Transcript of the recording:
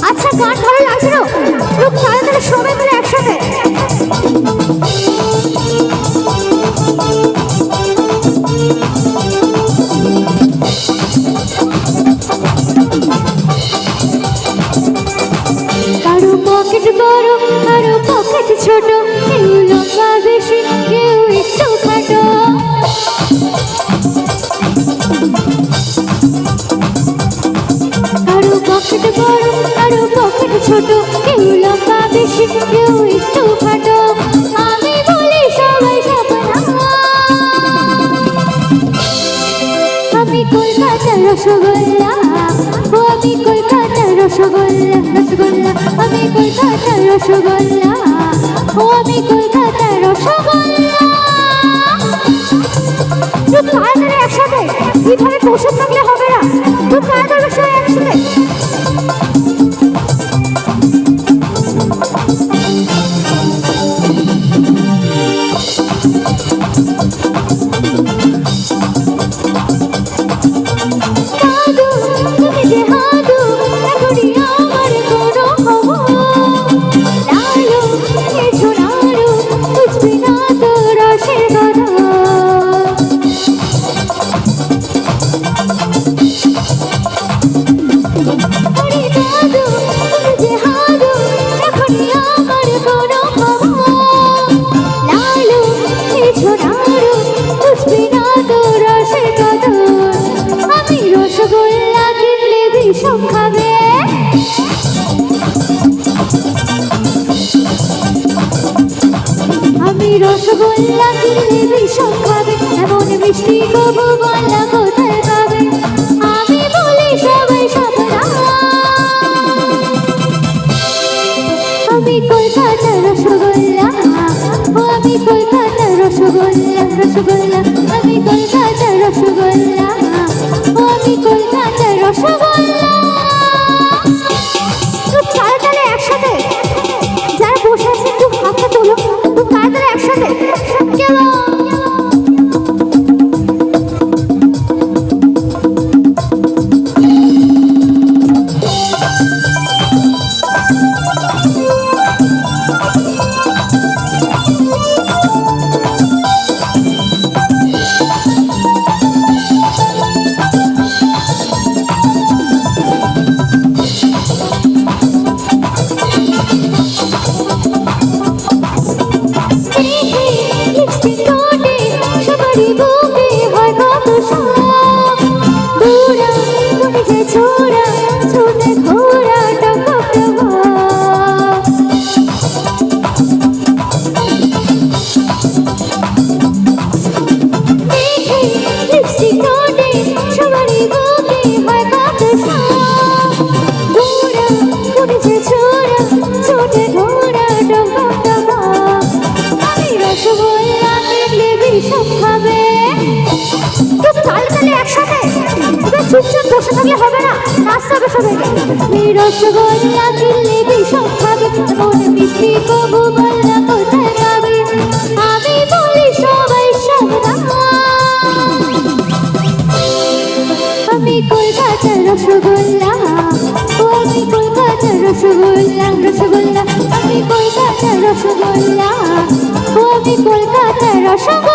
আচ্ছা গান ভালো লাগছে না? লোক তাড়াতাড়ি সবাই মিলে একসাথে কারো পকেট বড় কারো পকেট ছোট, কেউ লম্বা বেশি কেউ একটু খাটো। কারো পকেট বড় কারো পকেট ছোট, কেউ লম্বা বেশি কেউ একটু খাটো। আমি বলি সবাই সাবধান, আমি কলকাতার রসগোল্লা, ও আমি কলকাতার রসগোল্লা, রসগোল্লা আমি কলকাতার রসগোল্লা, ও আমি কলকাতার রসগোল্লা। তুই তাড়াতাড়ি একসাথে, এইভাবে বসে থাকলে হবে না, তুই তাড়াতাড়ি সবাই একসাথে। রসগোল্লা কিনলে বিষম খাবে, এমন মিষ্টি কবু বলা কোথায় পাবে? আমি বলি সবাই সাবধান, আমি কলকাতার রসগোল্লা, ও আমি কলকাতার রসগোল্লা, রসগোল্লা আমি কলকাতার রসগোল্লা, ও আমি কলকাতার রসগোল্লা। খুব তাড়াতাড়ি একসাথে যারা বসে আছে একটু হাতটা তোলো, খুব তাড়াতাড়ি একসাথে কেন? চুপচাপ বসে থাকলে হবে না, নাচতে হবে সবাইকে। রসগোল্লা কিনলে বিষম খাবে, এমন মিষ্টি কবু বলা কোথায় পাবে? আমি বলি সবাই সাবধান, আমি কলকাতার রসগোল্লা, ও আমি কলকাতার রসগোল্লা, রসগোল্লা আমি কলকাতার রসগোল্লা, ও আমি কলকাতার রসগোল্লা।